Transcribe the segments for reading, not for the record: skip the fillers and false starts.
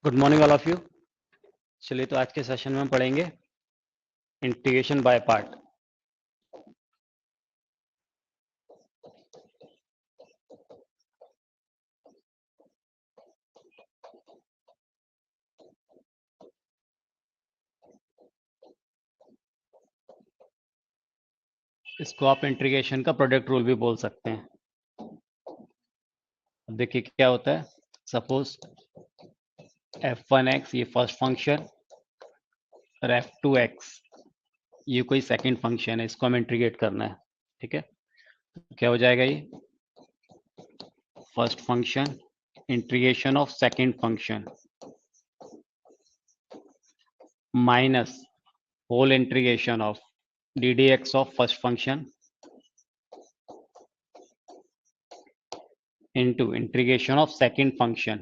Good morning all of you. चलिए तो आज के सेशन में हम पढ़ेंगे इंटीग्रेशन बाय पार्ट। इसको आप इंटीग्रेशन का प्रोडक्ट रूल भी बोल सकते हैं। अब देखिए क्या होता है। सपोज f1x ये फर्स्ट फंक्शन और f2x ये कोई सेकंड फंक्शन है, इसको हमें इंटीग्रेट करना है। ठीक है, तो क्या हो जाएगा ये first function integration of second function minus whole integration of d d x of first function into integration of second function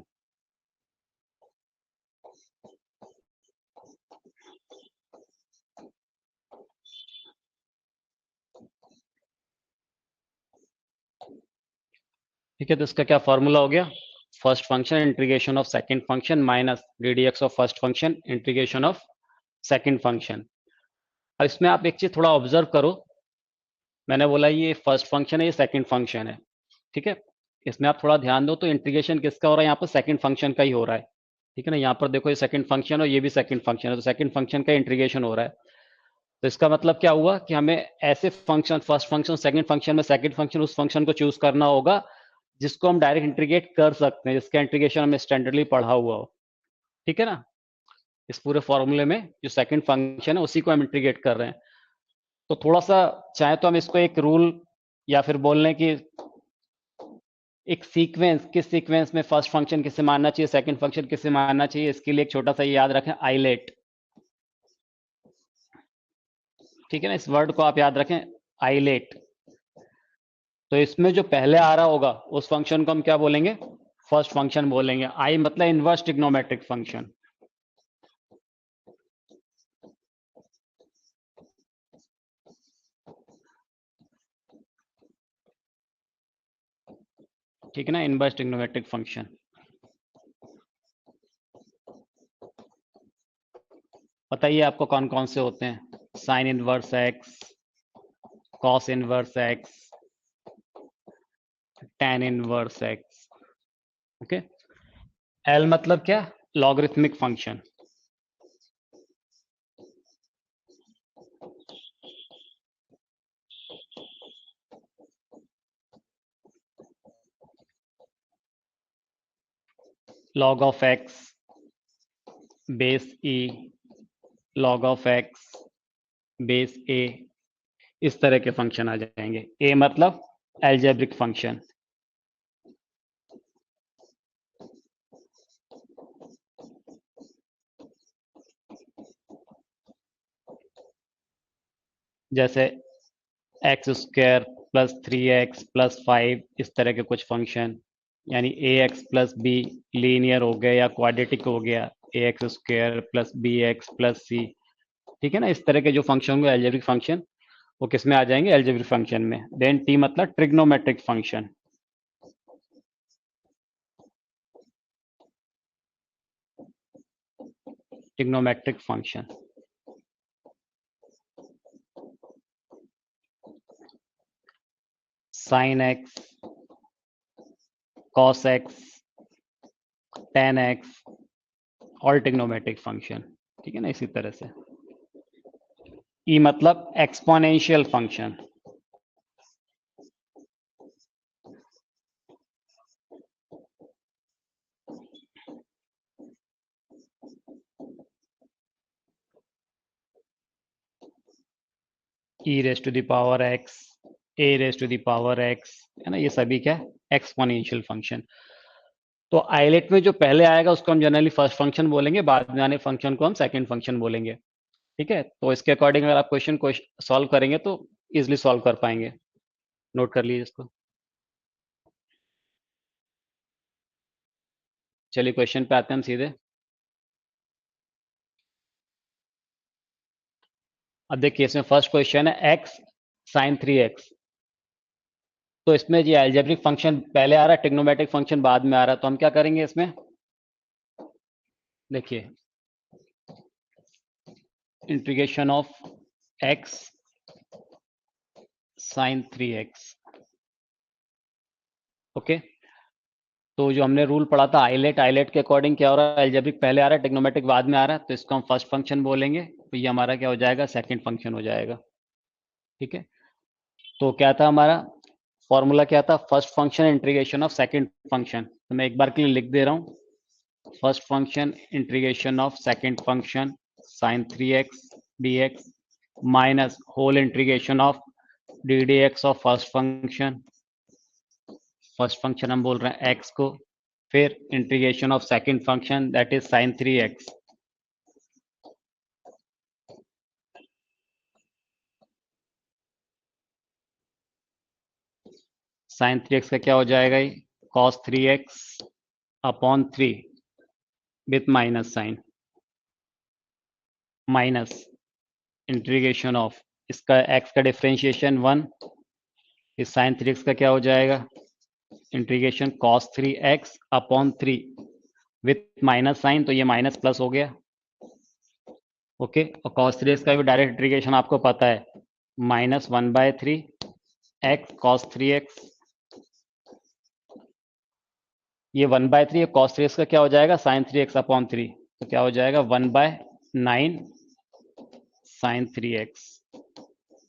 ठीक है। तो इसका क्या फॉर्मूला हो गया, first function integration of second function minus d d x of first function integration of second function. अब इसमें आप एक चीज थोड़ा ऑब्जर्व करो, मैंने बोला ये फर्स्ट फंक्शन है, ये सेकंड फंक्शन है। ठीक है, इसमें आप थोड़ा ध्यान दो तो इंटीग्रेशन किसका हो रहा है, यहाँ पर सेकंड फंक्शन का ही हो रहा है। ठीक है ना, यहाँ पर देखो ये सेकंड फंक्शन और ये भी सेकंड फंक्शन है, तो सेकंड फंक्शन का इंटीग्रेशन हो रहा है। तो इसका मतलब क्या हुआ कि हमें ऐसे function first function second function में सेकंड फंक्शन उस फंक्शन को चूज करना होगा जिसको हम डायरेक्ट इंटीग्रेट कर सकते हैं, जिसका इंटीग्रेशन हमें स्टैंडर्डली पढ़ा हुआ हो। ठीक है ना, इस पूरे फॉर्मूले में जो सेकंड फंक्शन है उसी को हम इंटीग्रेट कर रहे हैं। तो थोड़ा सा चाहे तो हम इसको एक रूल या फिर बोल लें कि एक सीक्वेंस, किस सीक्वेंस में फर्स्ट फंक्शन किसे मानना चाहिए सेकंड फंक्शन किसे मानना चाहिए, इसके लिए एक छोटा सा याद रखें आइलेट। ठीक है ना, इस वर्ड को आप याद रखें आइलेट। तो इसमें जो पहले आ रहा होगा उस फंक्शन को हम क्या बोलेंगे, फर्स्ट फंक्शन बोलेंगे। आई मतलब इनवर्स ट्रिग्नोमेट्रिक फंक्शन। ठीक है ना, इनवर्स ट्रिग्नोमेट्रिक फंक्शन। बताइए आपको कौन कौन से होते हैं, sine inverse x, cos inverse x, tan inverse x. Okay, L मतलब क्या, logarithmic function. log of x base e, log of x base a, इस तरह के फंक्शन आ जाएंगे। ए मतलब एल्जेब्रिक फंक्शन। जैसे x square plus 3x plus 5, इस तरह के कुछ फंक्शन, यानी a x plus b linear हो गया या क्वाड्रेटिक हो गया, a x square plus b x plus c. ठीक है ना, इस तरह के जो फंक्शन होंगे एल्जेब्रिक फंक्शन, वो किस में आ जाएंगे, एल्जेब्रिक फंक्शन में। देन टी मतलब trigonometric function. Trigonometric function sine x, cos x, tan x, और ट्रिग्नोमेट्रिक फंक्शन। ठीक है ना, इसी तरह से। ई मतलब exponential function. E raise to the power x, a raise to the power x, है ना, ये सभी क्या एक्सपोनेंशियल फंक्शन। तो आइलेट में जो पहले आएगा उसको हम जनरली फर्स्ट फंक्शन बोलेंगे, बाद में आने फंक्शन को हम सेकंड फंक्शन बोलेंगे। ठीक है, तो इसके अकॉर्डिंग अगर आप क्वेश्चन को सॉल्व करेंगे तो इजिली सॉल्व कर पाएंगे। नोट कर लीजिए इसको। चलिए क्वेश्चन पे आते हैं हम सीधे। अब देखिए इसमें फर्स्ट क्वेश्चन है एक्स साइन 3x। तो इसमें ये एल्जेब्रिक फंक्शन पहले आ रहा है, ट्रिग्नोमेट्रिक फंक्शन बाद में आ रहा है, तो हम क्या करेंगे इसमें, देखिए integration of x sine 3x। Okay, तो जो हमने रूल पढ़ा था आइलेट के अकॉर्डिंग क्या हो रहा है, अलजेब्रिक पहले आ रहा है, ट्रिग्नोमेट्रिक बाद में आ रहा है, तो इसको हम फर्स्ट फंक्शन बोलेंगे, तो ये हमारा क्या हो जाएगा, सेकंड फंक्शन हो जाएगा। ठीक है, तो क्या था हमारा फॉर्मूला, क्या था, first function integration of second function. तो मैं एक बार के लिए लिख दे रहा हूँ, first function integration of second function sine 3x dx minus whole integration of d d x of first function, first function हम बोल रहे हैं x को, फिर integration of second function that is sine 3x। Sine 3x का क्या हो जाएगा, ये cos 3x upon 3 with minus sign, minus integration of इसका x का डिफरेंशिएशन 1, इस साइन 3x का क्या हो जाएगा, integration cos 3x upon 3 with minus sign, तो ये माइनस प्लस हो गया। ओके, और cos 3x का भी डायरेक्ट इंटीग्रेशन आपको पता है, माइनस 1/3 x cos 3x, ये 1/3 cos 3x का क्या हो जाएगा, साइन 3x अपॉन 3, तो क्या हो जाएगा 1/9 साइन 3x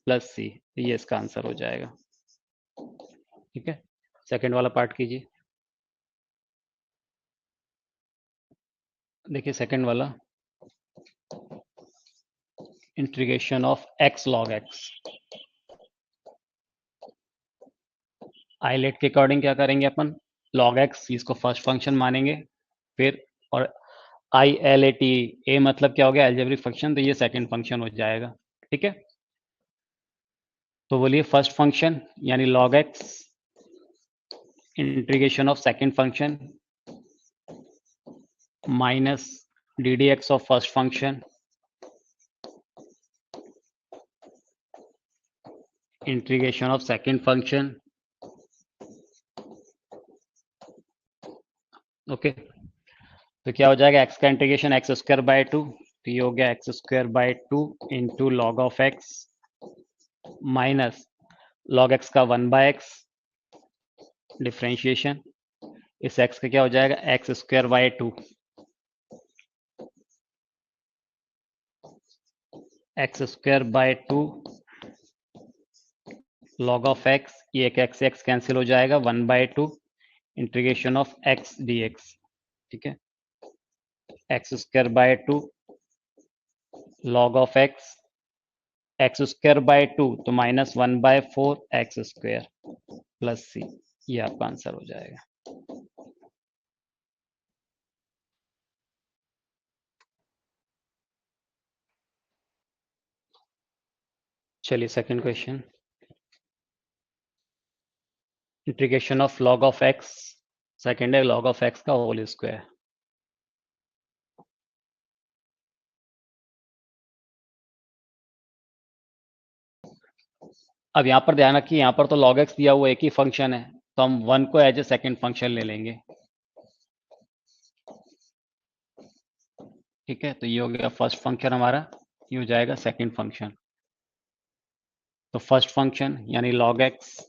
प्लस c, तो ये इसका आंसर हो जाएगा। ठीक है, सेकंड वाला पार्ट कीजिए। देखिए सेकंड वाला, integration of x log x, ILATE के अकॉर्डिंग क्या करेंगे अपन, log x इसको फर्स्ट फंक्शन मानेंगे, फिर और आई एल ए टी, ए मतलब क्या हो गया, अलजेब्रिक फंक्शन, तो ये सेकंड फंक्शन हो जाएगा। ठीक है, तो बोलिए फर्स्ट फंक्शन यानी log x integration of second function minus d d x of first function integration of second function. Okay, तो क्या हो जाएगा, x का इंटीग्रेशन एक्स स्क्वायर बाय 2, तो ये हो गया x square by 2 into log of x minus log x का 1/x डिफ्रेंशिएशन, इस x का क्या हो जाएगा, x square by 2, x square by 2 log of x, ये एक x कैंसिल हो जाएगा, 1/2 इंटीग्रेशन ऑफ x dx। ठीक है, x square by 2 log of x, x square by 2 तो -1/4 एक्स स्क्वायर प्लस c, ये आपका आंसर हो जाएगा। चलिए second question, integration of log of x, second है लॉग ऑफ x का होल स्क्वायर। अब यहाँ पर ध्यान रखिए, यहाँ पर तो log x दिया हुआ एक ही फंक्शन है, तो हम 1 को एज ए सेकंड फंक्शन ले लेंगे। ठीक है, तो ये हो गया फर्स्ट फंक्शन हमारा, ये हो जाएगा सेकंड फंक्शन। तो फर्स्ट फंक्शन यानी log x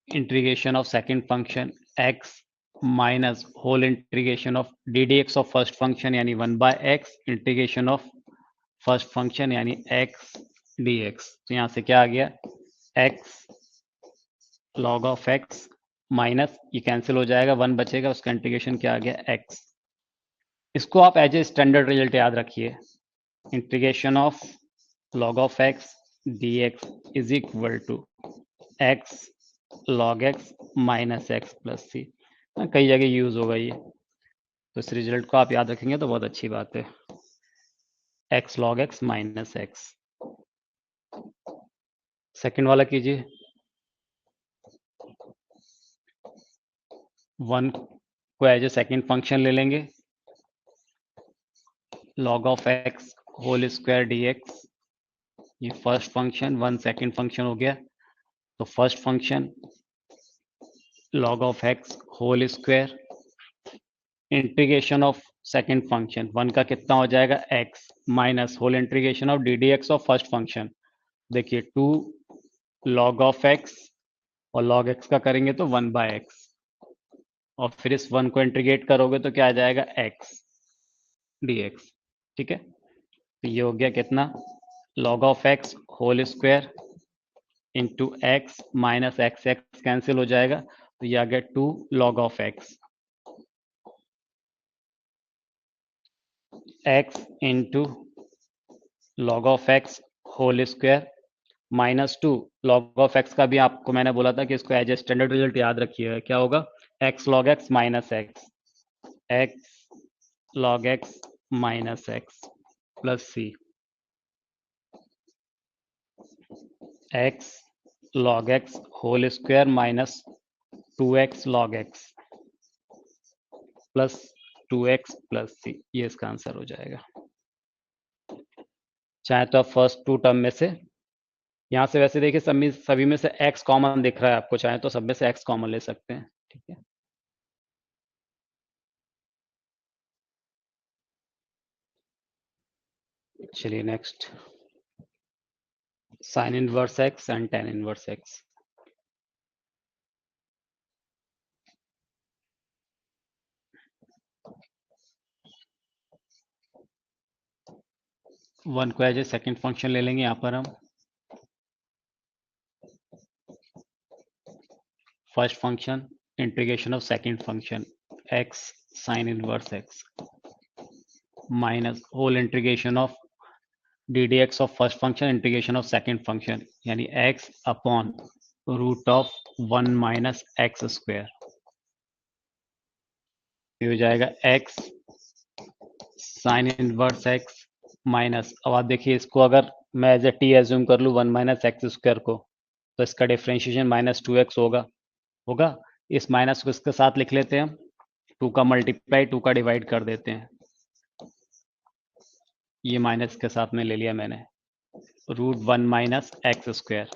integration of second function x minus whole integration of d d x of first function यानी 1/x integration of first function यानी x dx। तो यहाँ से क्या आ गया, x log of x minus ये कैंसिल हो जाएगा, 1 बचेगा, उसका इंटीग्रेशन क्या आ गया, x। इसको आप एज ए स्टैंडर्ड रिजल्ट याद रखिए, integration of log of x dx is equal to x log x minus x plus c. कई जगह यूज होगा ये, तो इस रिजल्ट को आप याद रखेंगे तो बहुत अच्छी बात है, x log x minus x. Second वाला कीजिए, 1 को एज ए सेकेंड फंक्शन ले लेंगे, log of x whole square dx, ये फर्स्ट फंक्शन, 1 सेकेंड फंक्शन हो गया, तो first function log of x whole square integration of second function, one का कितना हो जाएगा x minus whole integration of d d x of first function. देखिए 2 log of x और log x का करेंगे तो 1/x, और फिर इस वन को इंटीग्रेट करोगे तो क्या आ जाएगा x dx। ठीक है, तो ये हो गया कितना, log of x whole square into x minus x, x cancel हो जाएगा तो ये आ गया 2 log of x, x into log of x whole square minus 2 log of x का भी आपको मैंने बोला था कि इसको एज ए स्टैंडर्ड रिजल्ट याद रखिएगा, क्या होगा x log x minus x log x minus x plus c, x log x whole square minus 2x log x plus 2x plus c, ये इसका आंसर हो जाएगा। चाहे तो आप फर्स्ट टू टर्म में से, यहाँ से वैसे देखिए सभी में से x कॉमन दिख रहा है आपको, चाहे तो सब में से x कॉमन ले सकते हैं। ठीक है, चलिए next, sine inverse x and tan inverse x। One को एज ए सेकेंड फंक्शन ले लेंगे यहाँ पर हम, first function integration of second function x sine inverse x minus whole integration of d d x of first function integration of second function, यानी x upon root of 1 minus x square, ये हो जाएगा x sine inverse x minus, अब आप देखिए इसको अगर मैं एज ए टी एज्यूम कर लूँ 1 माइनस एक्स स्क्वायर को, तो इसका डिफ्रेंशिएशन माइनस 2x होगा। इस माइनस को इसके साथ लिख लेते हैं हम, 2 का मल्टीप्लाई 2 का डिवाइड कर देते हैं, ये माइनस के साथ में ले लिया मैंने, रूट 1 माइनस एक्स स्क्वायर,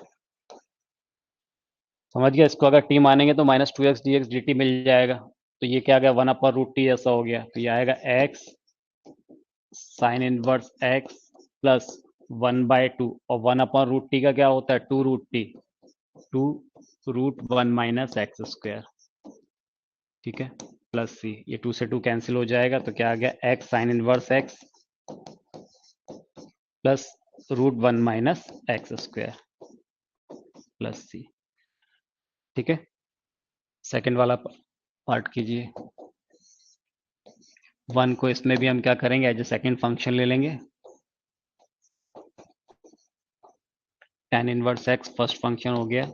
समझ गया। इसको अगर टी मानेंगे तो माइनस 2x dx dt मिल जाएगा, तो ये क्या आ गया 1 अपॉन रूट टी ऐसा हो गया, तो ये आएगा x sine inverse x plus 1/2, और 1 अपॉन रूट टी का क्या होता है 2 root t, 2 root 1 minus x square. ठीक है, प्लस सी, ये 2 से 2 कैंसिल हो जाएगा, तो क्या आ गया x sine inverse x plus root 1 minus x square plus c. ठीक है, सेकेंड वाला पार्ट कीजिए। वन को इसमें भी हम क्या करेंगे एज ए सेकेंड फंक्शन ले लेंगे, tan inverse x first function हो गया,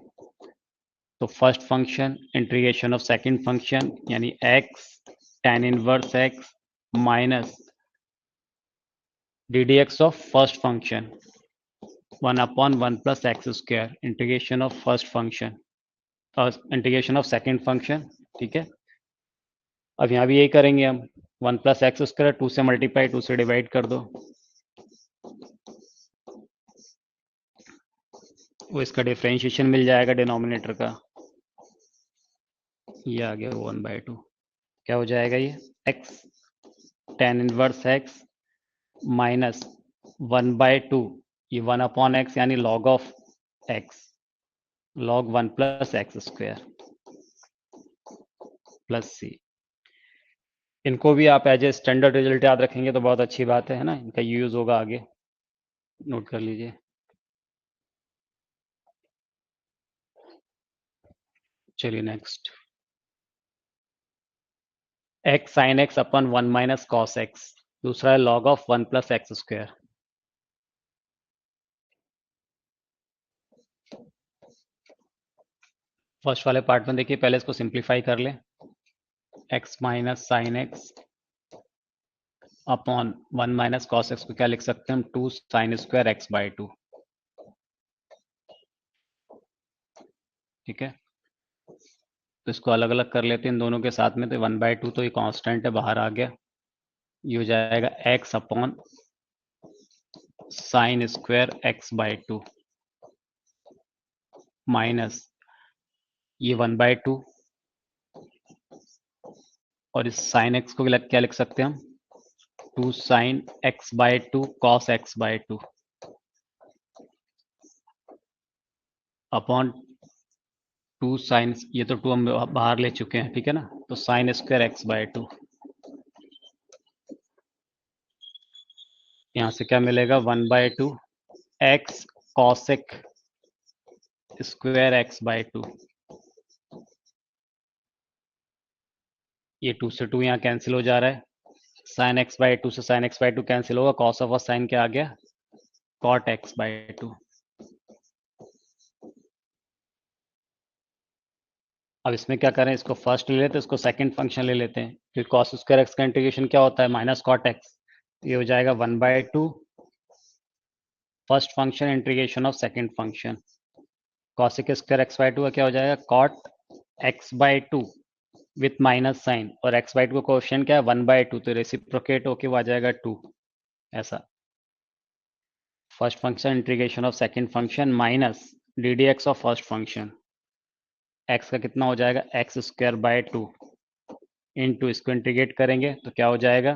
तो first function integration of second function यानी x tan inverse x minus d d x of first function 1 upon 1 plus x square integration of first function और integration of second function. ठीक है, अब यहाँ भी यही करेंगे हम, 1 प्लस एक्स स्क्वायर 2 से मल्टीप्लाई 2 से डिवाइड कर दो, वो इसका डिफरेंशिएशन मिल जाएगा डिनोमिनेटर का, ये आ गया 1/2, क्या हो जाएगा ये x tan inverse x minus 1/2, ये 1 अपॉन एक्स यानी log of x, log 1 plus x square plus c। इनको भी आप एज ए स्टैंडर्ड रिजल्ट याद रखेंगे तो बहुत अच्छी बात है ना, इनका यूज होगा आगे, नोट कर लीजिए। चलिए नेक्स्ट, x साइन x अपन 1 माइनस कॉस x, दूसरा है log of 1 plus x square. First वाले पार्ट में देखिए, पहले इसको सिंप्लीफाई कर लें, x minus sine x upon 1 minus cos x को क्या लिख सकते हैं हम 2 साइन स्क्वायर एक्स बाई 2। ठीक है, तो इसको अलग अलग कर लेते हैं इन दोनों के साथ में, तो 1/2 तो ये कांस्टेंट है बाहर आ गया, ये हो जाएगा x upon sine square x by 2 minus ये 1/2, और इस साइन एक्स को क्या लिख सकते हैं हम 2 sine x by 2 cos x by 2 upon 2 sine, ये तो 2 हम बाहर ले चुके हैं, ठीक है ना, तो साइन स्क्वायर x बाय 2, यहाँ से क्या मिलेगा 1 by 2 x cosec square x by 2, ये 2 से 2 यहाँ कैंसिल हो जा रहा है, साइन x बाय 2 से साइन x बाय 2 कैंसिल होगा, कॉस ऑफ साइन क्या आ गया कॉट x बाय 2। अब इसमें क्या करें, इसको फर्स्ट ले लेते हैं, इसको सेकंड फंक्शन ले लेते हैं, फिर कॉस स्क्वायर एक्स का इंटीग्रेशन क्या होता है माइनस कॉट एक्स, ये हो जाएगा 1 by 2 first function integration of second function, cosec square x by 2 का क्या हो जाएगा cot x by 2 with minus sign, और एक्स बाय 2 का कोएफिशिएंट क्या है 1 बाय 2, तो रेसिप्रोकेट होके वो आ जाएगा 2, ऐसा। First function integration of second function minus d d x of first function, x का कितना हो जाएगा एक्स स्क्वायर बाय 2 इंटू, इसको इंटीग्रेट करेंगे तो क्या हो जाएगा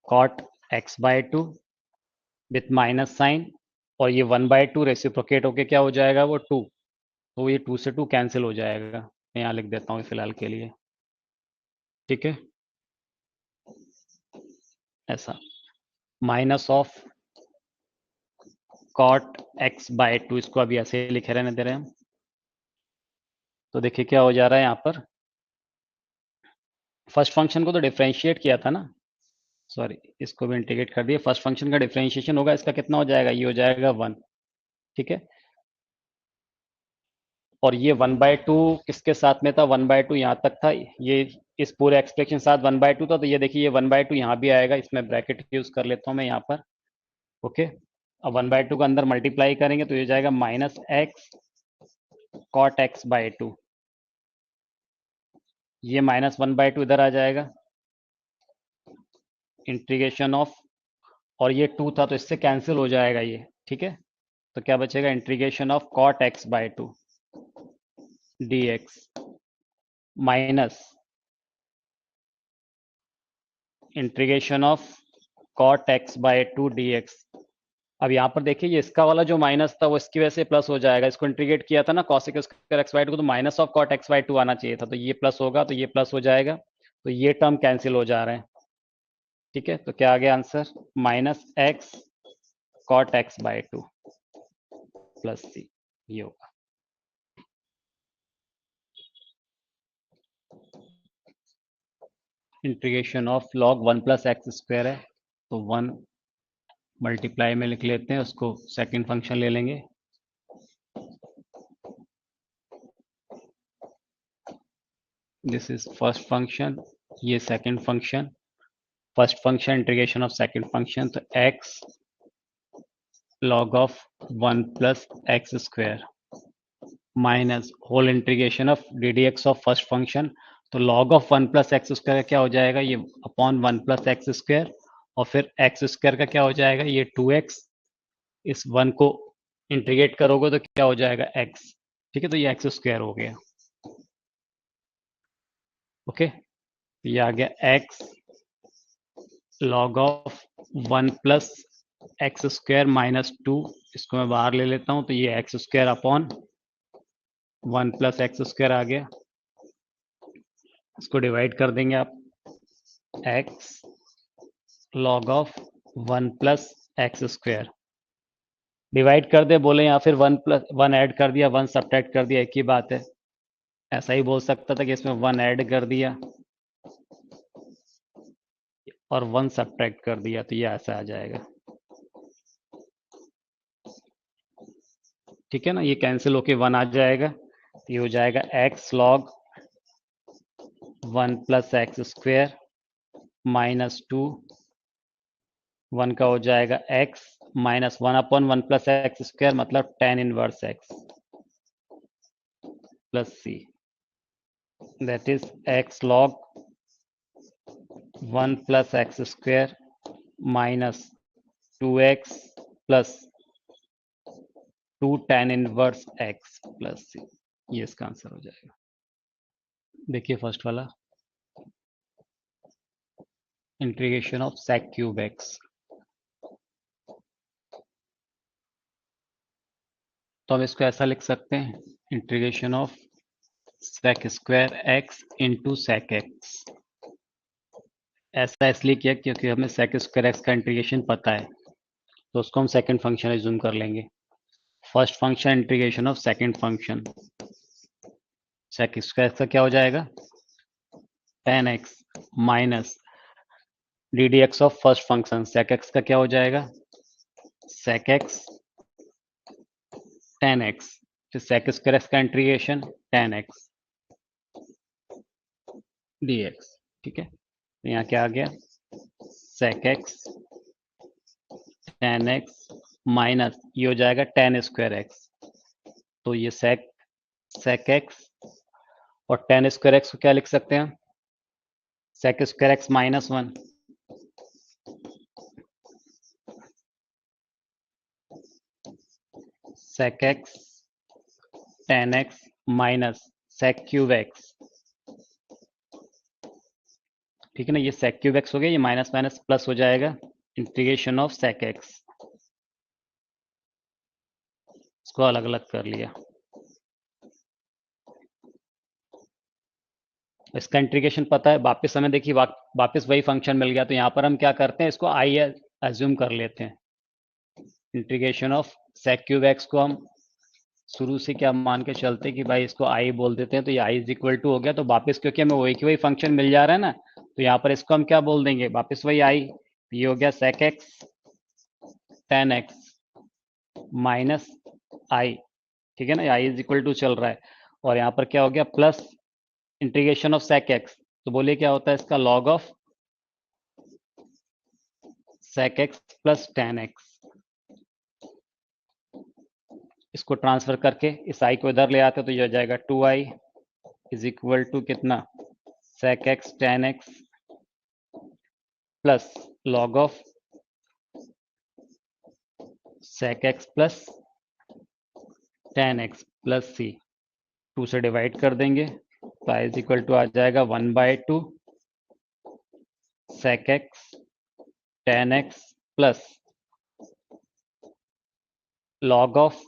cot x by 2 with minus sign, और ये 1 बाय 2 रेसिप्रोकेट होके क्या हो जाएगा वो 2, तो ये 2 से 2 कैंसिल हो जाएगा, मैं यहाँ लिख देता हूँ फिलहाल के लिए, ठीक है, ऐसा minus of cot x by 2, इसको अभी ऐसे लिखे रहने दे रहे हैं हम, तो देखिए क्या हो जा रहा है यहाँ पर, फर्स्ट फंक्शन को तो डिफरेंशिएट किया था ना, सॉरी इसको भी इंटीग्रेट कर दिया, फर्स्ट फंक्शन का डिफरेंशिएशन होगा, इसका कितना हो जाएगा ये हो जाएगा 1, ठीक है, और ये 1 बाय 2 किसके साथ में था 1 बाय 2 यहाँ तक था, ये इस पूरे एक्सप्रेशन के साथ 1 बाय 2 था, तो ये देखिए ये 1 बाय 2 यहाँ भी आएगा, इसमें ब्रैकेट यूज कर लेता हूँ मैं यहाँ पर, ओके। अब 1 बाय 2 का अंदर मल्टीप्लाई करेंगे तो ये जाएगा minus x cot x by 2, ये माइनस 1 बाय 2 इधर आ जाएगा, इंटीग्रेशन ऑफ, और ये 2 था तो इससे कैंसिल हो जाएगा ये, ठीक है, तो क्या बचेगा integration of cot x by 2 d x minus integration of cot x by 2 d x. अब यहाँ पर देखिए ये इसका वाला जो माइनस था वो इसकी वजह से प्लस हो जाएगा, इसको इंटीग्रेट किया था ना कॉसिक स्क्वायर एक्स बाय 2 को, तो minus of cot x by 2 आना चाहिए था, तो ये प्लस होगा तो ये प्लस हो जाएगा, तो ये टर्म कैंसिल हो जा रहे हैं, ठीक है, तो क्या आ गया answer minus x cot x by 2 plus c, ये होगा। Integration of log 1 plus x square है, तो 1 मल्टीप्लाई में लिख लेते हैं, उसको सेकंड फंक्शन ले लेंगे, दिस इज फर्स्ट फंक्शन, ये second function, first function integration of second function, तो x log of 1 plus x square minus whole integration of d d x of first function, तो log of 1 plus x square क्या हो जाएगा ये upon 1 plus x square, और फिर x square का क्या हो जाएगा ये 2x, इस 1 को इंटीग्रेट करोगे तो क्या हो जाएगा x, ठीक है, तो ये एक्स स्क्वायर हो गया, ओके, तो ये आ गया x log of 1 plus x square minus 2, इसको मैं बाहर ले लेता हूं, तो ये x square upon 1 plus x square आ गया, इसको डिवाइड कर देंगे आप, x log of 1 plus x square, divide कर दे बोले या फिर 1 प्लस 1 ऐड कर दिया 1 सब्ट्रैक्ट कर दिया, एक ही बात है, ऐसा ही बोल सकता था कि इसमें 1 ऐड कर दिया और 1 सब्ट्रैक्ट कर दिया, तो ये ऐसा आ जाएगा, ठीक है ना, ये कैंसिल होके 1 आ जाएगा, तो ये हो जाएगा x log 1 plus x square minus 2, 1 का हो जाएगा x minus 1 upon 1 plus x square मतलब tan inverse x plus c, that is x log 1 plus x square minus 2x plus 2 tan inverse x plus c, ये इसका answer हो जाएगा। देखिए first वाला integration of sec cube x. तो हम इसको ऐसा लिख सकते हैं, integration of sec square x into sec x. ऐसा इसलिए किया क्योंकि हमें sec स्क्वायर एक्स का इंटीग्रेशन पता है, तो उसको हम सेकंड फंक्शन एज्यूम कर लेंगे। First function integration of second function, sec square x का क्या हो जाएगा, tan x minus d d x of first function sec x का क्या हो जाएगा, sec x tan x, फिर sec स्क्वायर x का इंटीग्रेशन tan x dx। ठीक है, तो यहाँ क्या आ गया, sec x tan x minus ये हो जाएगा tan स्क्वायर x। तो ये sec x और tan स्क्वायर x को क्या लिख सकते हैं, sec square x minus 1 sec x tan x minus sec cube x। ठीक है ना, ये sec क्यूब x हो गया, ये माइनस माइनस प्लस हो जाएगा, इंटीग्रेशन ऑफ sec x। इसको अलग अलग कर लिया, इसका इंटीग्रेशन पता है, वापस हमें देखिए वापस वही फंक्शन मिल गया। तो यहाँ पर हम क्या करते हैं, इसको आई एज्यूम कर लेते हैं। Integration of sec cube x को हम शुरू से क्या मान के चलते हैं कि भाई इसको आई बोल देते हैं, तो ये आई इज इक्वल टू हो गया। तो वापस क्योंकि हमें वही की वही फंक्शन मिल जा रहा है ना, तो यहाँ पर इसको हम क्या बोल देंगे, वापस वही आई, ये हो गया sec x tan x minus I. ठीक है ना, आई इज इक्वल टू चल रहा है, और यहाँ पर क्या हो गया plus integration of sec x। तो बोलिए क्या होता है इसका, log of sec x plus tan x। इसको ट्रांसफर करके इस i को इधर ले आते तो ये हो जाएगा 2i इज इक्वल टू कितना, sec x tan x plus log of sec x plus tan x plus c। 2 से डिवाइड कर देंगे तो i इज इक्वल टू आ जाएगा 1/2 sec x tan x plus log of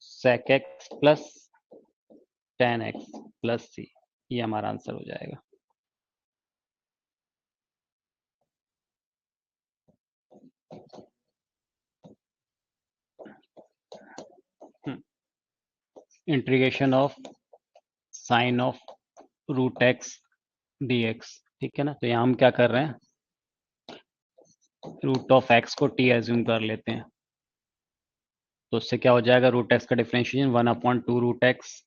sec x plus tan x plus c। ये हमारा answer हो जाएगा। Integration of sine of root x d x. ठीक है ना, तो यहाँ हम क्या कर रहे हैं, रूट ऑफ एक्स को टी एज्यूम कर लेते हैं। तो उससे क्या हो जाएगा, रूट एक्स का differentiation 1/2 root x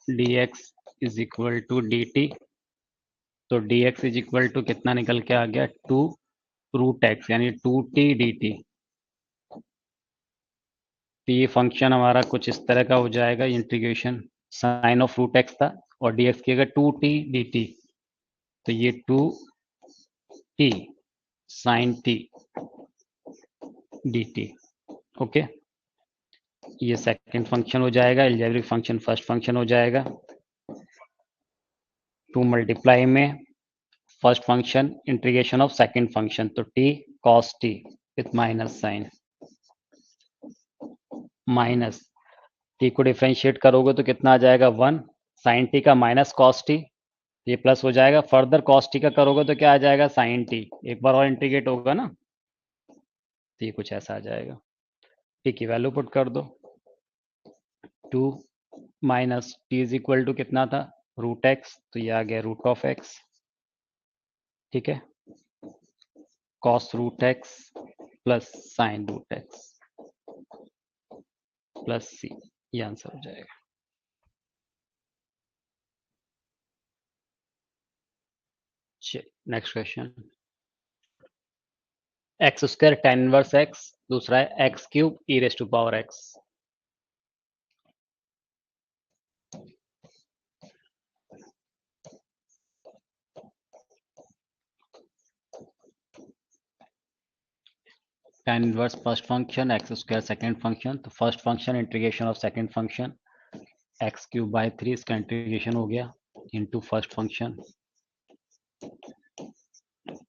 d x is equal to d t. तो d x is equal to कितना निकल के आ गया, 2 रूट एक्स यानी 2t डी टी। तो ये फंक्शन हमारा कुछ इस तरह का हो जाएगा, integration sine of root x था और डी एक्स की अगर 2t डी टी, तो ये 2t sine t d t. Okay, ये सेकंड फंक्शन हो जाएगा, अलजेब्रिक फंक्शन फर्स्ट फंक्शन हो जाएगा। 2 मल्टीप्लाई में first function integration of second function, तो t cos t with minus sign, minus t को डिफरेंशिएट करोगे तो कितना आ जाएगा 1 साइन t का माइनस cos t, ये प्लस हो जाएगा। फर्दर cos t का करोगे तो क्या आ जाएगा साइन t, एक बार और इंटीग्रेट होगा ना, तो ये कुछ ऐसा आ जाएगा। t की वैल्यू पुट कर दो, 2 minus t is equal to कितना था, रूट एक्स, तो ये आ गया रूट ऑफ एक्स। ठीक है, cos root x plus sine root x plus c, ये आंसर हो जाएगा। Next question, x square tan inverse x, दूसरा है x cube e raise to power x. tan inverse first function, x square second function. तो first function integration of second function x³ by 3, इसका integration हो गया into first function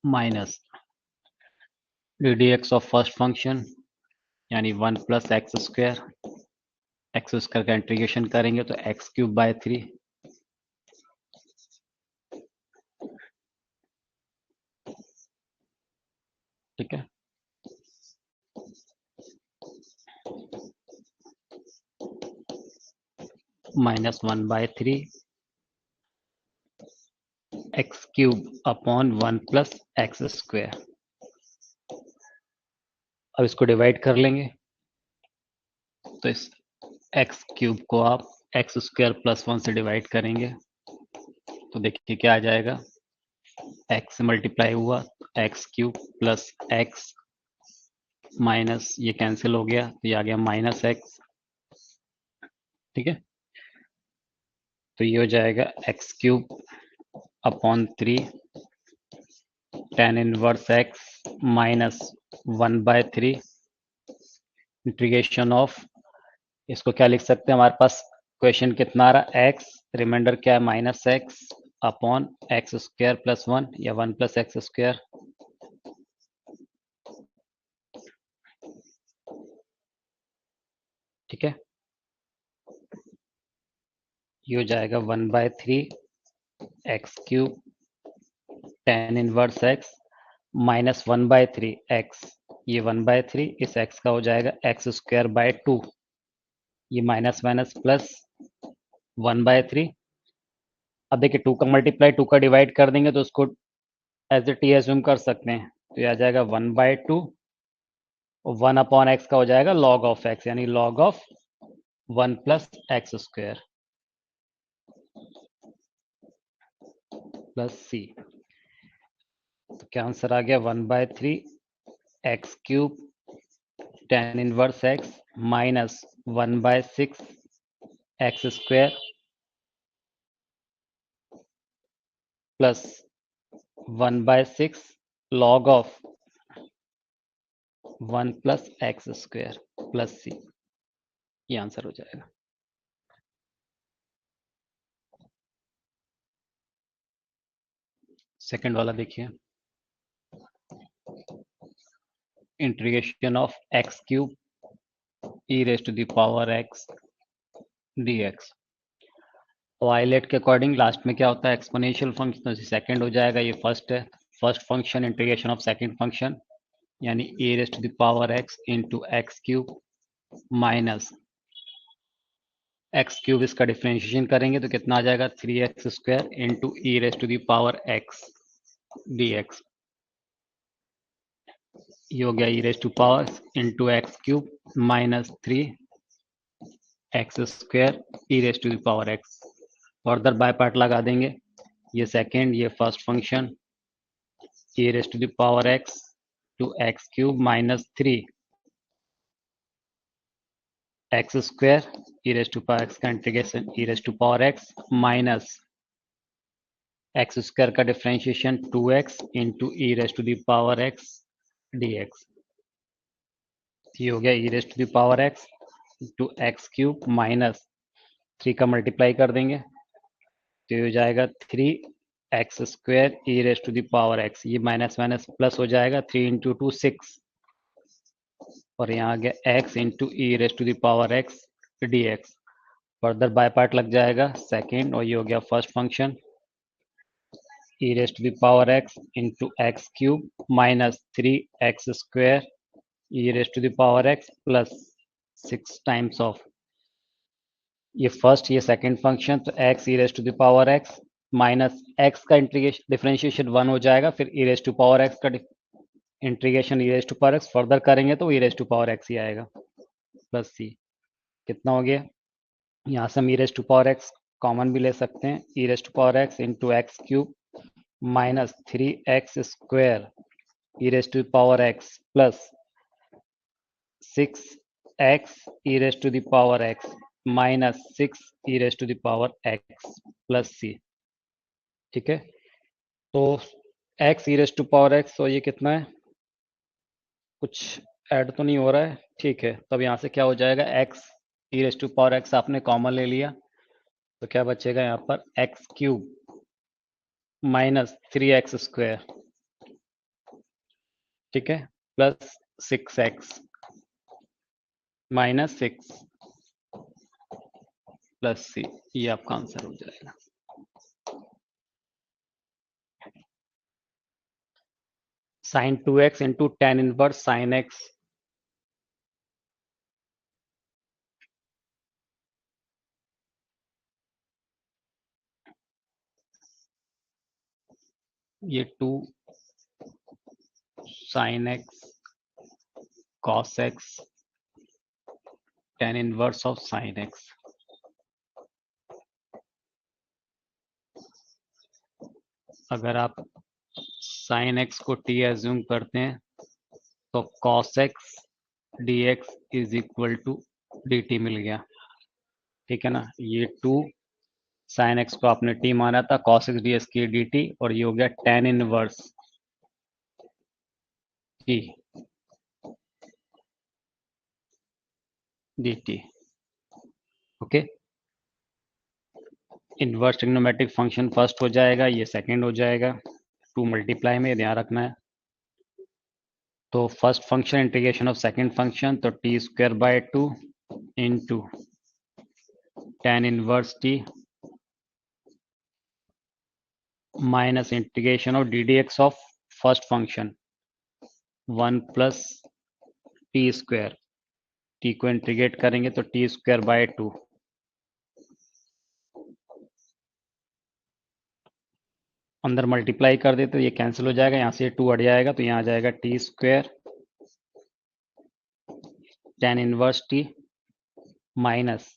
minus d d x of first function यानी 1 plus x square का integration करेंगे तो x cube by 3, ठीक है। -1/3 x cube upon 1 plus x square. अब इसको डिवाइड कर लेंगे तो इस एक्स क्यूब को आप एक्स स्क्वायर प्लस 1 से डिवाइड करेंगे तो देखिए क्या आ जाएगा, एक्स से मल्टीप्लाई हुआ x cube plus x minus ये कैंसिल हो गया तो ये आ गया माइनस एक्स, ठीक है। तो ये हो जाएगा x cube upon 3 tan inverse x minus 1/3 integration of, इसको क्या लिख सकते हैं, हमारे पास क्वेश्चन कितना आ रहा है, एक्स, रिमाइंडर क्या है minus x upon x square plus 1 या 1 प्लस एक्स स्क्वायर, ठीक है। ये हो जाएगा 1/3 x cube tan inverse x minus 1/3 x, ये 1/3 इस एक्स का हो जाएगा एक्स स्क्वायर बाय 2, ये माइनस माइनस प्लस 1/3। अब देखिए 2 का मल्टीप्लाई 2 का डिवाइड कर देंगे तो उसको एज ए टी एज्यूम कर सकते हैं, तो ये आ जाएगा 1/2 और 1 अपॉन एक्स का हो जाएगा लॉग ऑफ एक्स यानी log of 1 plus x square plus c. तो क्या आंसर आ गया, 1/3 x cube tan inverse x minus 1/6 x square plus 1/6 log of 1 plus x square plus c, ये आंसर हो जाएगा। सेकंड वाला देखिए, integration of x cube e raise to the power x d x. वाइलेट के according last में क्या होता है, एक्सपोनेंशियल फंक्शन, तो सेकंड हो जाएगा, ये फर्स्ट है, first function integration of second function यानी e raise to the power x into x cube minus x cube, इसका डिफ्रेंशिएशन करेंगे तो कितना आ जाएगा 3x square into e raise to the power x d x. ये हो गया e raise to power into x cube minus 3x square e raise to the power x. Further by part लगा देंगे, ये सेकेंड, ये first function e raised to the power x to x cube minus 3 x square e raised to power x का integration e raised to power x minus x square का differentiation 2x into e raised to the power x dx। ये हो गया e raised to the power x to x cube minus 3 का multiply कर देंगे तो ये हो जाएगा 3x square e raised to the power x, ये माइनस माइनस प्लस हो जाएगा 3 into 2 6 और यहाँ आ गया x into e raise to the power x d x. Further by part लग जाएगा सेकेंड और ये हो गया first function e raise to the power x into x cube minus 3x square e raise to the power x plus 6 times of ये first ये second function, तो x e raise to the power x minus x का integration differentiation 1 हो जाएगा, फिर e raise to power x का integration e raise to power x further करेंगे तो e raise to power x ही आएगा प्लस सी। कितना हो गया, यहाँ से हम e raise to power x common भी ले सकते हैं, e raise to power x into x cube minus 3x square e raise to power x plus 6x e raise to the power x minus 6 e raise to the power x plus c, ठीक है। तो x e raise to power x, तो ये कितना है, कुछ add तो नहीं हो रहा है, ठीक है। तब यहाँ से क्या हो जाएगा, x e raise to power x आपने कॉमन ले लिया तो क्या बचेगा यहाँ पर एक्स क्यूब माइनस 3x² ठीक है, plus 6x minus 6 plus c, ये आपका आंसर हो जाएगा। sin 2x into tan inverse sin x, ये 2 sin x cos x tan inverse of sin x। अगर आप sin x को t एज्यूम करते हैं तो cos x dx is equal to dt मिल गया, ठीक है ना। ये 2 sin x को आपने t माना था, cos x dx की dt, और ये हो गया tan inverse t dt। Okay, inverse trigonometric function first हो जाएगा, ये सेकंड हो जाएगा, 2 मल्टीप्लाई में ध्यान रखना है। तो first function integration of second function, तो t² by 2 into tan inverse t minus integration of d d x of first function 1 plus t², t को इंटीग्रेट करेंगे तो t² बाय 2, अंदर मल्टीप्लाई कर दे तो ये कैंसिल हो जाएगा, यहाँ से 2 हट जाएगा तो यहाँ आ जाएगा t² tan inverse t minus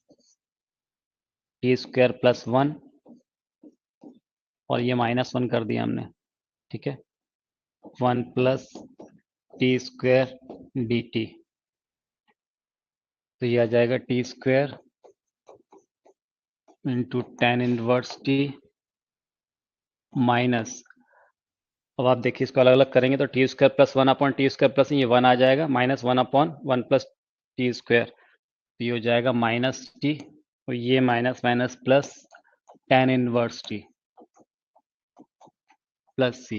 t² plus 1, और ये -1 कर दिया हमने, ठीक है, 1 प्लस t² dt, तो ये आ जाएगा t² into tan inverse t minus, अब आप देखिए इसको अलग अलग करेंगे तो t² plus 1 upon t² plus ये 1 आ जाएगा, माइनस 1 अपॉन 1 प्लस t², तो ये हो जाएगा माइनस t, और ये minus minus plus tan inverse t plus c।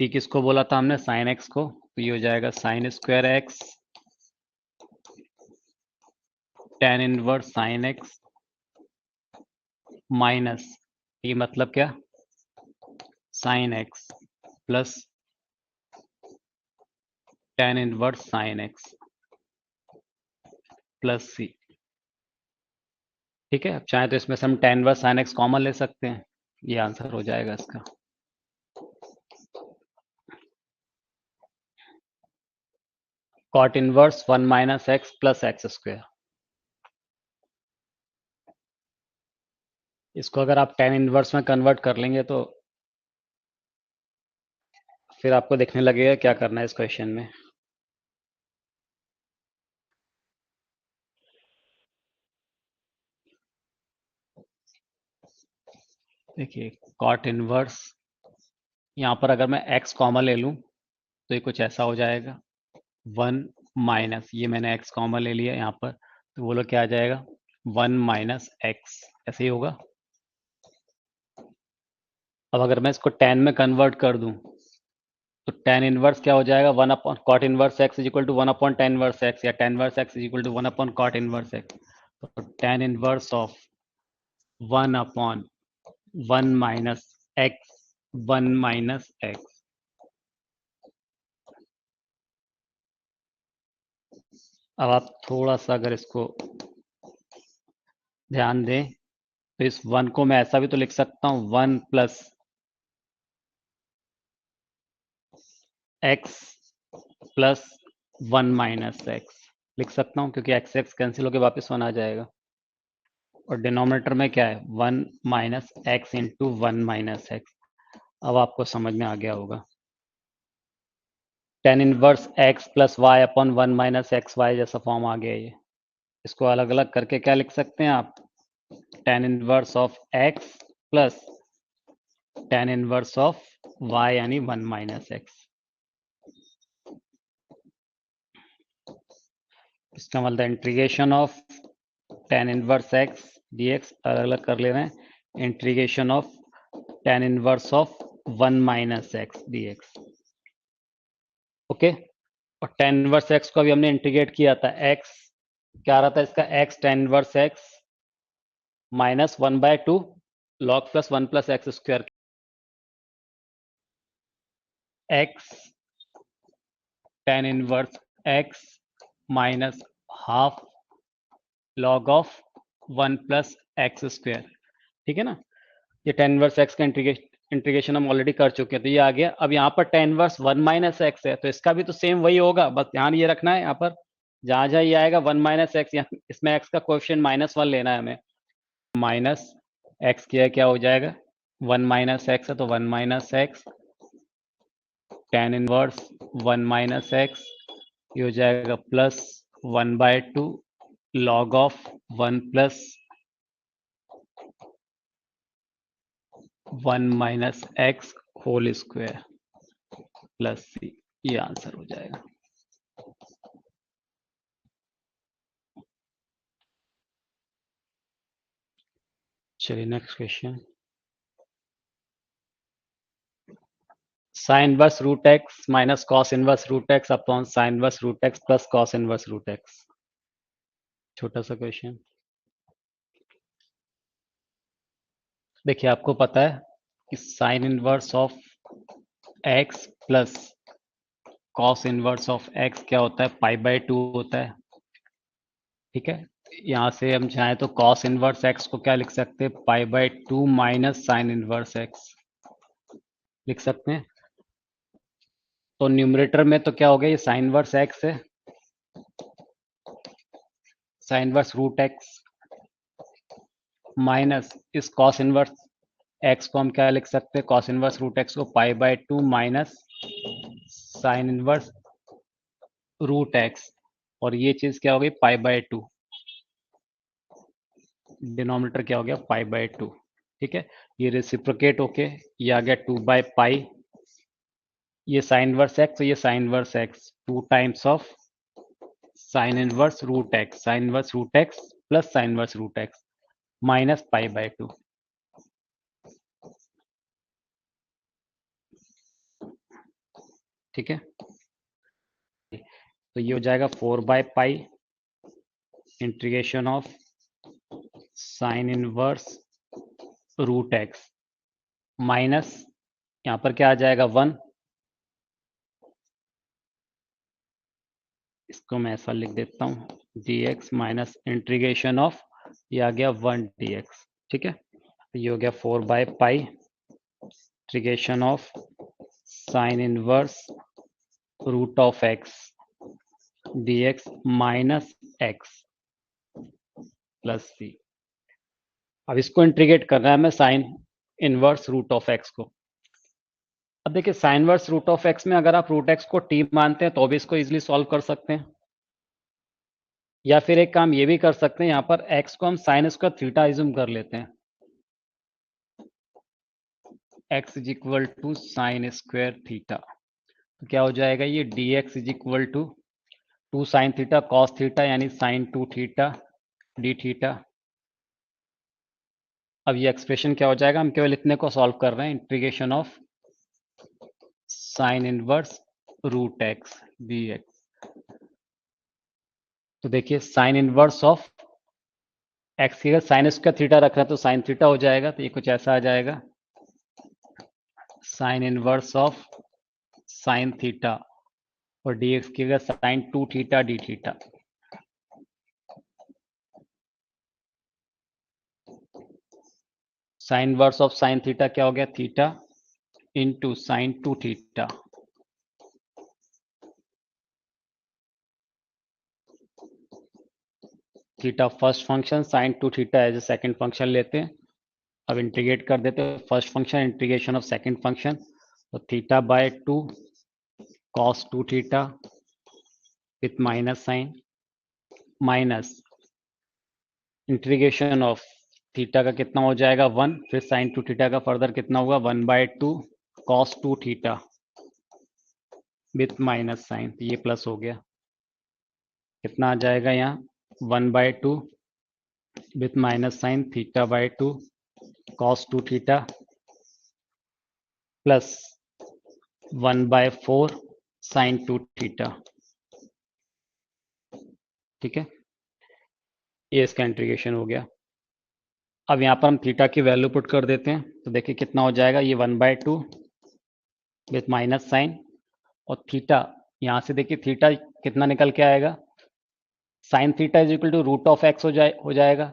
t किसको बोला था हमने, sin x को, तो ये हो जाएगा sin² x tan inverse sin x minus, ये मतलब क्या, sin x plus tan inverse sin x plus c, ठीक है। अब चाहे तो इसमें से हम tan inverse sin x common ले सकते हैं, ये आंसर हो जाएगा इसका। cot inverse 1 minus x plus x², इसको अगर आप tan इनवर्स में कन्वर्ट कर लेंगे तो फिर आपको देखने लगेगा क्या करना है इस क्वेश्चन में। देखिए cot इनवर्स, यहाँ पर अगर मैं x कॉमन ले लूँ तो ये कुछ ऐसा हो जाएगा, 1 माइनस, ये मैंने x कॉमन ले लिया यहाँ पर, तो वो लोग क्या आ जाएगा, 1 माइनस x, ऐसे ही होगा। अब अगर मैं इसको tan में कन्वर्ट कर दूं तो tan इनवर्स क्या हो जाएगा, 1 upon cot inverse x is equal to 1 upon tan inverse x, या tan inverse x is equal to 1 upon cot inverse x, तो tan inverse of 1 upon 1 minus x, 1 minus x। अब आप थोड़ा सा अगर इसको ध्यान दें तो इस 1 को मैं ऐसा भी तो लिख सकता हूँ, 1 plus x plus 1 minus x लिख सकता हूँ, क्योंकि x x कैंसिल होकर वापस 1 आ जाएगा, और डिनोमिनेटर में क्या है, 1 minus x into 1 minus x. अब आपको समझ में आ गया होगा। tan inverse x plus y upon 1 minus x y जैसा फॉर्म आ गया ये। इसको अलग अलग करके क्या लिख सकते हैं आप, tan inverse of x plus tan inverse of y यानी 1 माइनस एक्स। इसका मतलब integration of tan inverse x dx अलग अलग कर ले रहे हैं, integration of tan inverse of 1 minus x d x. Okay, और tan इनवर्स एक्स को अभी हमने इंटीग्रेट किया था, एक्स क्या आ रहा था इसका, x tan inverse x minus 1/2 log plus 1 plus x square, x tan inverse x minus half log of 1 plus x square. ठीक है ना, ये tan इनवर्स एक्स का इंटीग्रेशन हम ऑलरेडी कर चुके हैं, तो ये आ गया। अब यहाँ पर tan इनवर्स 1 माइनस एक्स है, तो इसका भी तो सेम वही होगा, बस ध्यान ये रखना है यहाँ पर जहां जहां ये आएगा 1 माइनस एक्स, इसमें एक्स का कोएफिशिएंट -1 लेना है हमें। माइनस एक्स किया क्या हो जाएगा, 1 माइनस एक्स है तो 1 minus x tan inverse 1 minus x, ये हो जाएगा plus 1/2 log of 1 plus 1 minus x whole square plus c, ये आंसर हो जाएगा। चलिए next question, sine inverse root x minus cos inverse root x upon sine inverse root x plus cos inverse root x. छोटा सा question. देखिए आपको पता है कि sine inverse of x plus cos inverse of x क्या होता है, π/2 होता है। ठीक है, यहाँ से हम चाहें तो कॉस इनवर्स एक्स को क्या लिख सकते हैं, π/2 माइनस साइन इनवर्स एक्स लिख सकते हैं। तो न्यूमरेटर में तो क्या हो गया, ये साइन इनवर्स एक्स है, sine inverse root x minus इस कॉस इनवर्स एक्स को हम क्या लिख सकते हैं, कॉस इनवर्स रूट एक्स को π/2 minus sine inverse root x, और ये चीज क्या हो गई π/2, डिनोमिनेटर क्या हो गया π/2। ठीक है, ये रेसिप्रोकेट होके ये आ गया 2/π, ये साइन इनवर्स एक्स, ये sine inverse x, 2 times of sine inverse root x, sine inverse root x plus sine inverse root x minus π/2। ठीक है, तो ये हो जाएगा 4/π integration of sine inverse root x minus, यहाँ पर क्या आ जाएगा 1, इसको मैं ऐसा लिख देता हूँ dx माइनस इंटीग्रेशन ऑफ, ये आ गया 1 dx। ठीक है, तो ये हो गया 4/π integration of sine inverse root of x dx minus x plus c. अब इसको इंटीग्रेट करना है हमें sine inverse root of x को। अब देखिए sine inverse root of x में अगर आप रूट एक्स को t मानते हैं तो भी इसको इजीली सॉल्व कर सकते हैं, या फिर एक काम ये भी कर सकते हैं, यहाँ पर x को हम साइन स्क्वायर थीटा इज्यूम कर लेते हैं, x is equal to sine square theta, तो क्या हो जाएगा ये dx is equal to 2 sine theta cos theta यानी साइन 2 थीटा डी थीटा। अब ये एक्सप्रेशन क्या हो जाएगा, हम केवल इतने को सॉल्व कर रहे हैं, integration of sine inverse root x d x. तो देखिए साइन इनवर्स ऑफ एक्स की अगर साइन स्क्वायर थीटा रख रहे हैं तो साइन थीटा हो जाएगा, तो ये कुछ ऐसा आ जाएगा sine inverse of sine theta, और dx की अगर sine 2 theta d theta. Sine inverse of sine theta क्या हो गया, theta into sine 2 theta, theta first function, sine 2 theta as a second function लेते हैं। अब इंटीग्रेट कर देते हैं first function integration of second function, तो थीटा/2 cos 2 theta with minus sign minus integration of theta का कितना हो जाएगा 1, फिर साइन 2 थीटा का फर्दर कितना होगा 1/2 cos 2 theta with minus sign, तो ये प्लस हो गया, कितना आ जाएगा यहाँ 1/2 with minus sign theta cos 2 theta plus 1/4 sine 2 theta. ठीक है, ये इसका इंटीग्रेशन हो गया। अब यहाँ पर हम थीटा की वैल्यू पुट कर देते हैं, तो देखिए कितना हो जाएगा, ये 1/2 विथ माइनस साइन, और थीटा यहाँ से देखिए थीटा कितना निकल के आएगा, sine theta is equal to root of x हो जाएगा।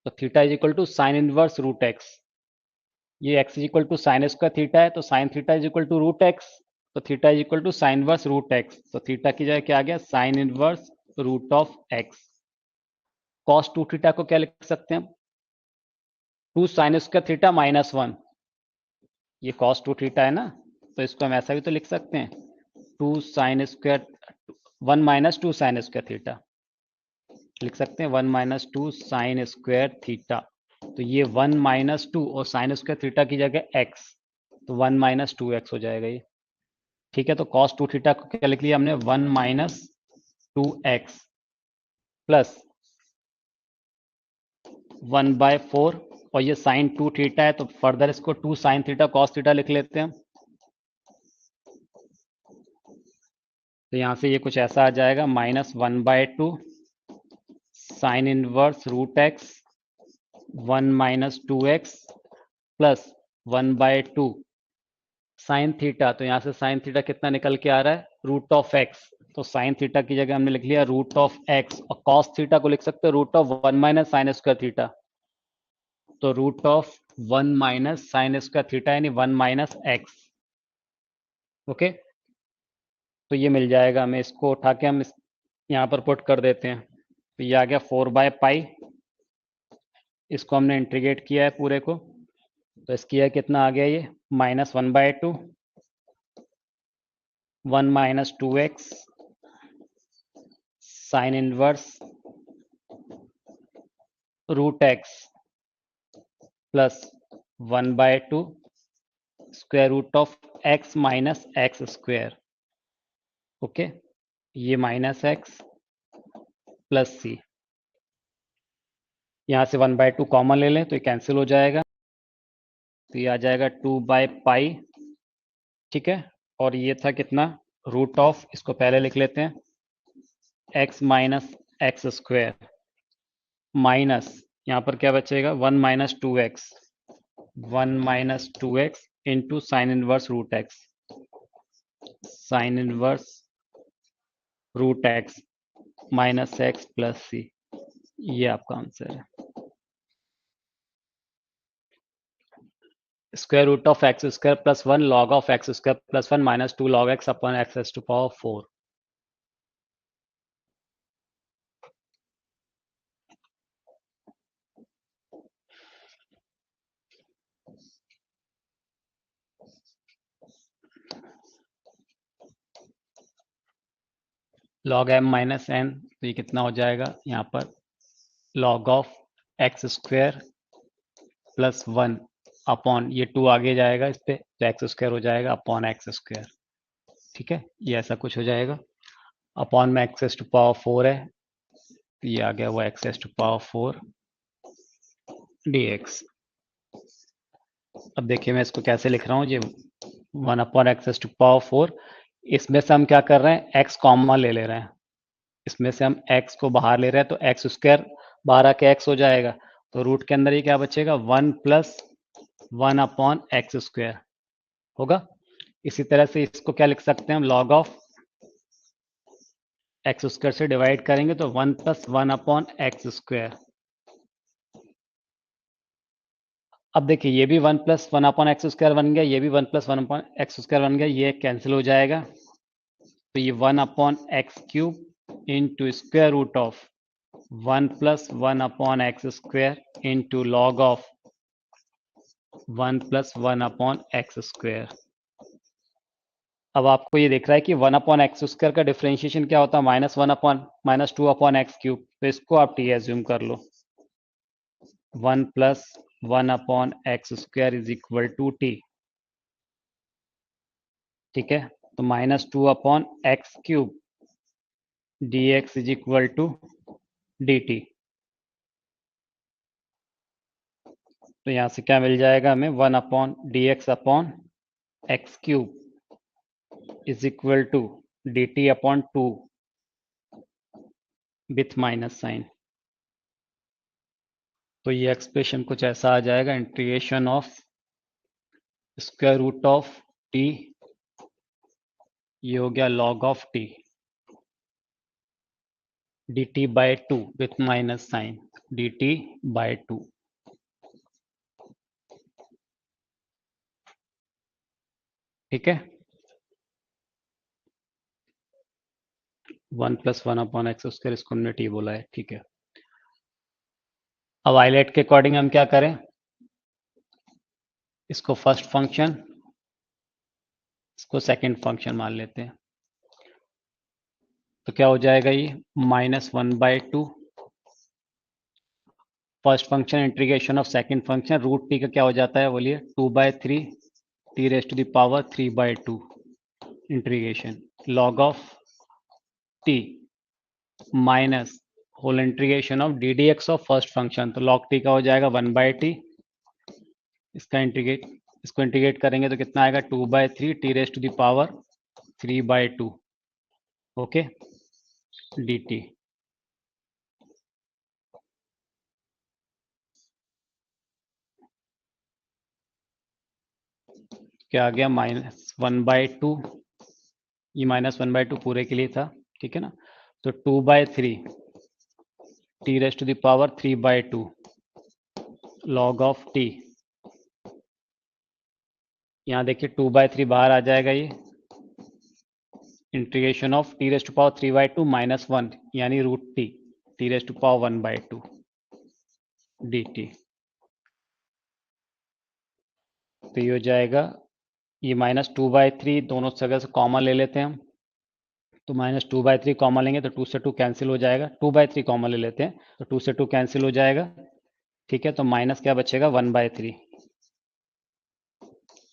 तो theta is equal to sine inverse root x, ये x is equal to sine square theta है, तो sine theta is equal to root x, तो theta is equal to sine inverse root x, तो theta की जगह क्या आ गया, sign inverse root of x. Cos 2 theta को क्या लिख सकते हैं, 2 साइन स्क्वायर थीटा -1, ये कॉस 2 थीटा है ना, तो इसको हम ऐसा भी तो लिख सकते हैं, 2 sine square 1 minus 2 sign square theta लिख सकते हैं, 1 माइनस 2 साइन स्क्वायर थीटा। तो ये 1 माइनस 2 और साइन स्क्वायर थीटा की जगह एक्स, तो 1 माइनस 2x हो जाएगा ये। ठीक है, तो कॉस 2 थीटा को क्या लिख लिया हमने, 1 माइनस 2x प्लस 1/4, और ये साइन 2 थीटा है, तो फर्दर इसको 2 साइन थीटा कॉस थीटा लिख लेते हैं। तो यहां से ये कुछ ऐसा आ जाएगा, -1/2 sine inverse root x 1 minus 2x plus 1/2 sine theta, तो यहाँ से साइन थीटा कितना निकल के आ रहा है, रूट ऑफ एक्स, तो साइन थीटा की जगह हमने लिख लिया रूट ऑफ एक्स, और कॉस थीटा को लिख सकते हैं root of 1 minus sine square theta, तो root of 1 minus sine square theta यानी 1 माइनस एक्स। ओके, तो ये मिल जाएगा हमें, इसको उठा के हम यहाँ पर पुट कर देते हैं, तो ये आ गया 4/पाई, इसको हमने इंटीग्रेट किया है पूरे को, तो इसकी है कितना आ गया ये, -1/2 1 minus 2x sine inverse root x plus 1/2 square root of x minus x square. Okay, ये माइनस एक्स प्लस सी, यहाँ से 1/2 कॉमन ले लें तो ये कैंसिल हो जाएगा, तो ये आ जाएगा 2/पाई। ठीक है, और ये था कितना, रूट ऑफ, इसको पहले लिख लेते हैं, x minus x square minus, यहाँ पर क्या बचेगा, 1 minus 2x 1 minus 2x into sine inverse root x, sine inverse root x minus x plus c, ये आपका आंसर है। Square root of x square plus 1 log of x square plus 1 minus 2 log x upon x raise to power 4। Log m minus n, तो ये कितना हो जाएगा यहाँ पर, log of x square plus 1 upon, ये 2 आगे जाएगा इस पे, तो एक्स स्क्वायर हो जाएगा अपॉन एक्स स्क्वायर। ठीक है, ये ऐसा कुछ हो जाएगा, अपॉन में एक्स रेज़ टू पावर 4 है, तो ये आ गया वो x raise to power 4 dx। अब देखिए मैं इसको कैसे लिख रहा हूँ, ये 1 upon x raise to power 4, इसमें से हम क्या कर रहे हैं, x कॉमन ले ले रहे हैं, इसमें से हम x को बाहर ले रहे हैं, तो एक्स स्क्वायर बाहर आके x हो जाएगा, तो रूट के अंदर ये क्या बचेगा, 1 प्लस 1 अपॉन एक्स स्क्वायर होगा। इसी तरह से इसको क्या लिख सकते हैं हम, लॉग ऑफ एक्स स्क्वायर से डिवाइड करेंगे तो 1 प्लस 1 अपॉन एक्स स्क्वायर। अब देखिए ये भी 1 प्लस 1 अपॉन एक्स स्क्वायर बन गया, ये भी 1 प्लस 1 अपॉन एक्स स्क्वायर बन गया, ये कैंसिल हो जाएगा, तो ये 1 upon x cube into square root of 1 plus 1 upon x square into log of 1 plus 1 upon x square. अब आपको ये दिख रहा है कि 1 अपॉन एक्स स्क्वायर का डिफरेंशिएशन क्या होता है, -1 अपॉन -2 अपॉन एक्स क्यूब, तो इसको आप टी एज्यूम कर लो, 1 plus 1 upon x square is equal to t. ठीक है, तो -2 upon x cube d x is equal to d t. तो यहाँ से क्या मिल जाएगा हमें, 1 upon d x upon x cube is equal to dt upon 2 with minus sign. तो ये एक्सप्रेशन कुछ ऐसा आ जाएगा, integration of square root of t, ये हो गया log of T dt by 2 with minus sign, dt by 2। ठीक है, 1+1/x स्क्वायर, इसको हमने टी बोला है। ठीक है, अब आइलेट के अकॉर्डिंग हम क्या करें, इसको फर्स्ट फंक्शन, इसको सेकंड फंक्शन मान लेते हैं। तो क्या हो जाएगा, ये -1/2 first function integration of second function, root t का क्या हो जाता है बोलिए, 2/3 t raise to the power 3/2 integration log of t minus whole integration of d d x of first function. तो लॉग टी का हो जाएगा 1/t, इसका इंटीग्रेट, इसको इंटीग्रेट करेंगे तो कितना आएगा, 2/3 t raise to the power 3/2 okay d t. क्या आ गया, -1/2, ये -1/2 पूरे के लिए था, ठीक है ना। तो 2/3 t raise to the power 3/2 log of t, यहाँ देखिए 2/3 बाहर आ जाएगा, ये integration of t raise to power 3/2 -1 यानी root t raise to power 1/2 d t. तो ये हो जाएगा, ये -2/3 दोनों जगह से कॉमन ले लेते हैं हम, तो -2/3 कॉमन लेंगे तो 2 से 2 कैंसिल हो जाएगा, 2/3 कॉमन ले लेते हैं तो 2 से 2 कैंसिल हो जाएगा। ठीक है, तो माइनस क्या बचेगा, 1/3,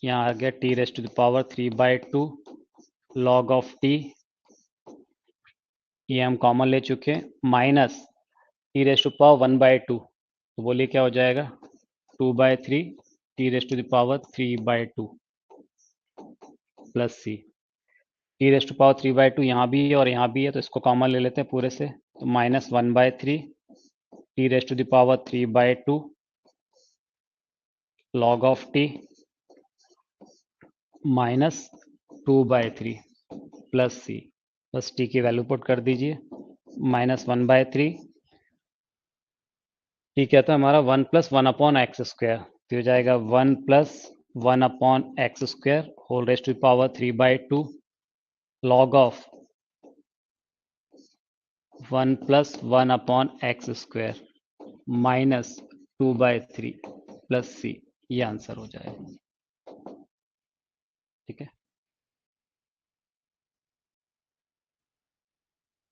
यहाँ आ गया t raise to the power 3/2 log of t, ये हम कॉमन ले चुके हैं, minus t raise to power 1/2, तो बोलिए क्या हो जाएगा, 2/3 t raise to the power 3/2 plus c, t raise to power 3/2 यहाँ भी है और यहाँ भी है, तो इसको कॉमन ले लेते हैं पूरे से, तो -1/3 t raise to the power 3/2 log of t -2/3 plus c, बस टी की वैल्यू पुट कर दीजिए, -1/3, टी क्या था हमारा 1+1/x², तो हो जाएगा 1+1/x² whole raise to power 3/2 log of 1+1/x² -2/3 plus c, ये आंसर हो जाएगा। ठीक है।